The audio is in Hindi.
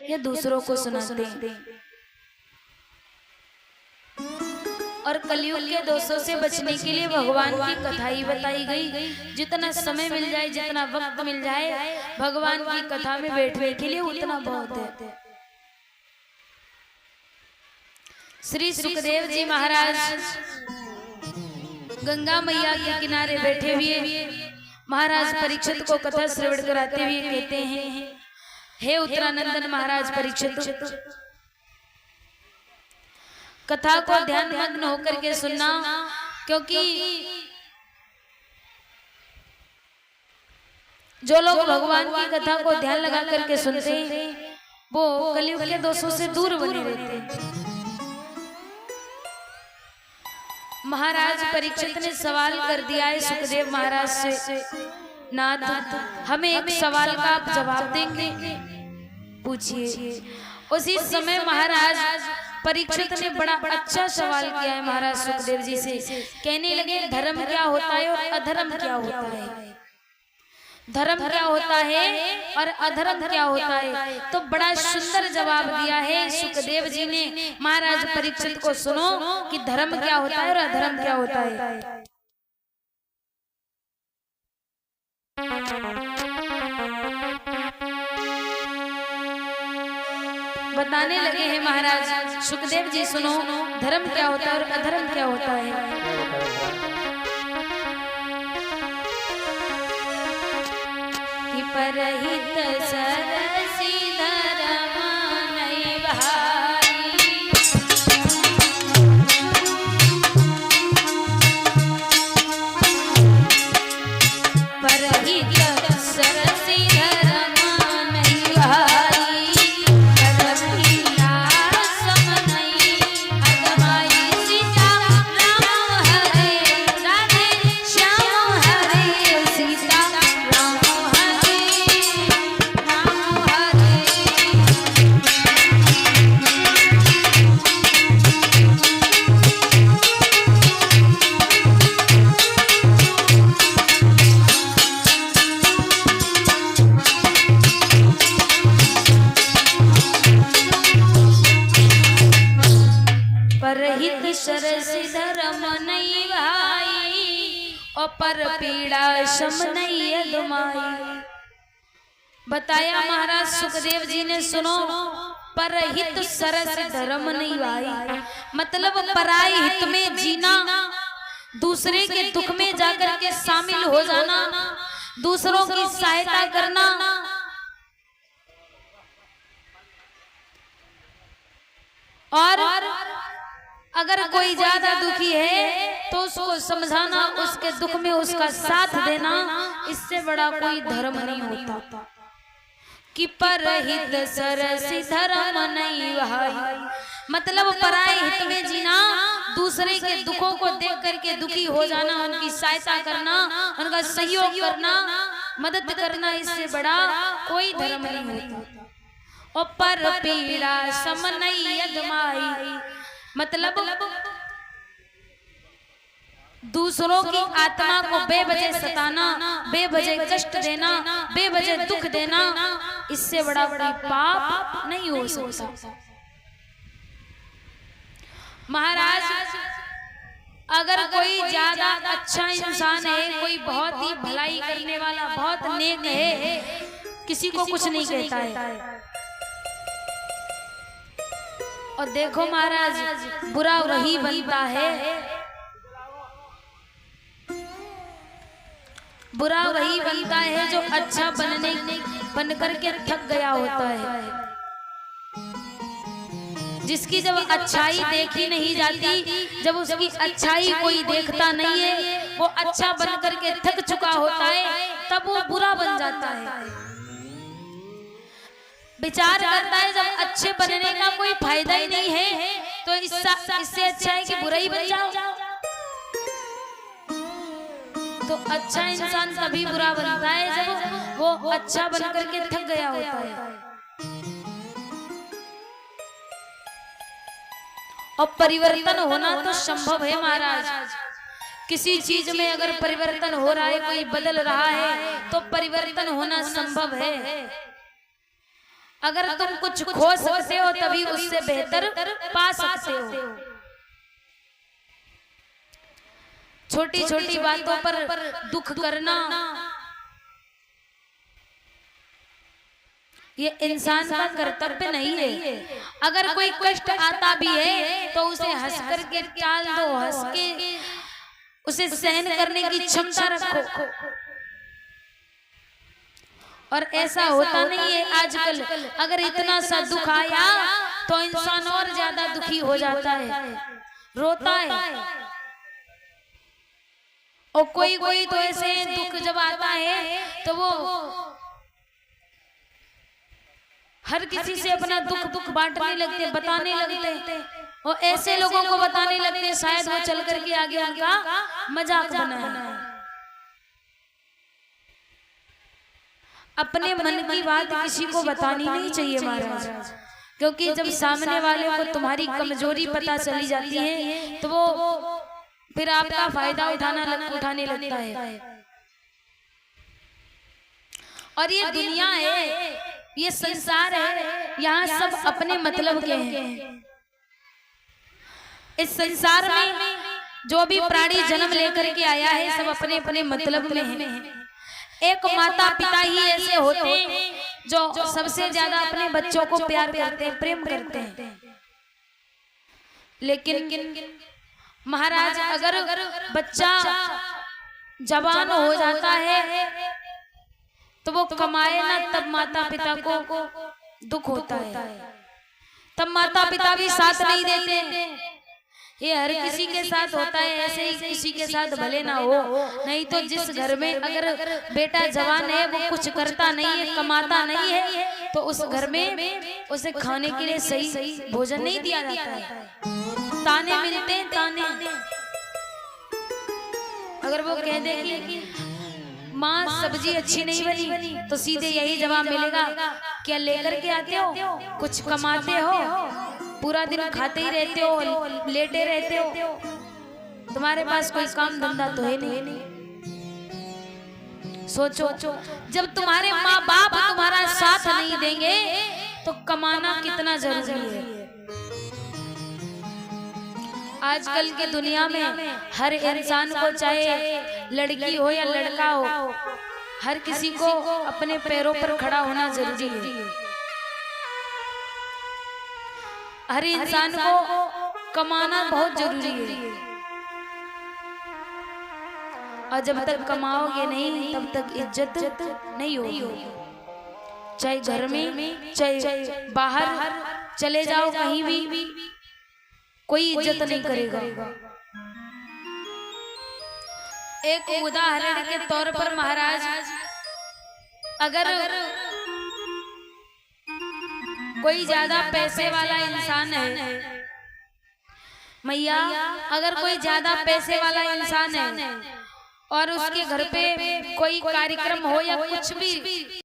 या दूसरों को सुनाते हैं। और कलयुग के दोषों से बचने के लिए भगवान की कथा ही बताई गई। जितना समय मिल जाए, जितना वक्त मिल जाए, भगवान की कथा में बैठने के लिए उतना बहुत है। श्री सुखदेव जी महाराज गंगा मैया के किनारे बैठे हुए महाराज परीक्षित को कथा श्रवण कराते हुए कहते हैं, हे उत्तरानंदन महाराज परीक्षित, कथा को ध्यान मग्न होकर के सुनना, क्योंकि जो लोग भगवान की कथा को ध्यान लगा करके सुनते हैं वो कलयुग के दोषों से दूर बने रहते हैं। महाराज परीक्षित ने सवाल कर दिया है सुखदेव महाराज से, नाथ हमें एक सवाल का आप जवाब देंगे? पूछिए। उसी समय महाराज परीक्षित ने बड़ा अच्छा सवाल किया है महाराज सुखदेव जी से। कहने लगे, धर्म क्या होता है और अधर्म क्या होता है? धर्म क्या होता है और अधर्म क्या होता है? तो बड़ा सुंदर जवाब दिया है सुखदेव जी ने महाराज परीक्षित को। सुनो कि धर्म क्या होता है और अधर्म क्या होता है। बताने लगे हैं महाराज सुखदेव जी, सुनो धर्म क्या होता है और अधर्म क्या होता है। परहित सरसी धर्म नहीं भाई, परहित सरसी धर्म नहीं भाई, धर्मीला सम नहीं अदमाई, सीता राम हरे राधे श्याम हरे, सीता राम परहित सरसी धर्म नहीं भाई, और पर पीड़ा शम नहीं अदमाई। बताया महाराज सुखदेव जी ने, सुनो परहित सरस धर्म नहीं भाई, मतलब पराई हित में जीना, दूसरे के दुख में जाकर के शामिल हो जाना, दूसरों की सहायता करना, और अगर कोई ज्यादा दुखी है तो उसको समझाना, उसके दुख में उसका साथ देना, इससे बड़ा कोई धर्म नहीं होता। कि परहित सरसी धर्म नहीं भाई, मतलब पराये हित में जीना, दूसरे के दुखों को देख करके दुखी हो जाना, उनकी सहायता करना, उनका सहयोग करना, मदद करना, इससे बड़ा कोई धर्म नहीं होता। और पर पीड़ा सम नहीं अदमाई, मतलब दूसरों की आत्मा को बेवजह सताना, बेवजह कष्ट देना, बेवजह दुख देना, इससे बड़ा कोई पाप नहीं हो सकता। महाराज अगर कोई ज्यादा अच्छा इंसान है, कोई बहुत ही भलाई करने वाला, बहुत नेक है, किसी को कुछ नहीं कहता है। और देखो महाराज बुरा वही बनता है, बुरा वही बनता है जो अच्छा बन करके थक गया होता है। जिसकी जब अच्छाई देखी नहीं जाती, जब उसकी अच्छाई कोई देखता नहीं है, वो अच्छा बन करके थक चुका होता है, तब वो बुरा बन जाता है। विचार करता है जब अच्छे बनने का कोई फायदा ही नहीं है, तो इससे अच्छा है कि बुरा ही बन जाओ। तो अच्छा इंसान तभी बुरा बनता है जब वो अच्छा बन करके थक गया होता है। और परिवर्तन होना तो संभव है महाराज। किसी चीज में अगर परिवर्तन हो रहा है, कोई बदल रहा है, तो परिवर्तन होना संभव है। अगर तुम कुछ खो सकते हो तभी उससे बेहतर पा सकते हो। छोटी छोटी बातों पर दुख करना ये इंसान का कर्तव्य नहीं है। अगर कोई कष्ट आता भी है तो उसे हंस करके टाल दो, हंस के उसे सहन करने की क्षमता रखो। और ऐसा होता नहीं है आजकल, अगर इतना सा दुख आया तो इंसान और ज्यादा दुखी हो जाता है, रोता है। और कोई कोई तो ऐसे दुख जब आता है तो वो हर किसी से अपना दुख बांटने लगते, बताने लगते, और ऐसे लोगों को बताने लगते शायद वो चल करके आगे उनका मजाक बनाए। अपने मन की बात किसी को बतानी नहीं चाहिए महाराज, क्योंकि जब सामने वाले को तुम्हारी कमजोरी पता चली जाती है तो वो फिर आपका फायदा उठाने लगता है। और ये दुनिया है, ये संसार है, यहाँ सब अपने मतलब के हैं। इस संसार में जो भी प्राणी जन्म लेकर के आया है सब अपने अपने मतलब में है। एक माता पिता ही ऐसे होते हैं जो सबसे ज्यादा अपने बच्चों को प्यार करते हैं, प्रेम करते हैं। लेकिन महाराज अगर बच्चा जवान हो जाता है तो वो कमाए ना, तब माता पिता को दुख होता है, तब माता पिता भी साथ नहीं देते। ये हर किसी के साथ होता है, ऐसे ही किसी के साथ भले ना हो। नहीं तो जिस घर में अगर बेटा जवान है वो कुछ करता नहीं है, कमाता नहीं है, तो उस घर में उसे खाने के लिए सही भोजन नहीं दिया जाता है। ताने मिलते हैं, ताने। अगर वो कह दे कि माँ सब्जी अच्छी नहीं बनी तो सीधे यही जवाब मिलेगा, क्या लेकर के आते हो, कुछ कमाते हो, पूरा दिन खाते ही रहते हो, लेटे रहते हो, तुम्हारे पास कोई काम धंधा तो है नहीं। सोचो, जब तुम्हारे माँ बाप तुम्हारा साथ नहीं देंगे तो कमाना कितना जरूरी है। आजकल की दुनिया में हर इंसान को, चाहे लड़की हो या लड़का हो, हर किसी को अपने पैरों पर खड़ा होना जरूरी है। हर इंसान को कमाना बहुत जरूरी है। और जब तक कमाओगे नहीं तब तक इज्जत नहीं होगी। चाहे घर में चाहे बाहर चले जाओ, कहीं भी कोई इज्जत नहीं करेगा। एक उदाहरण के तौर पर महाराज, अगर कोई ज्यादा पैसे वाला इंसान है, मैया अगर कोई ज्यादा पैसे वाला इंसान है और उसके घर पे कोई कार्यक्रम हो या कुछ भी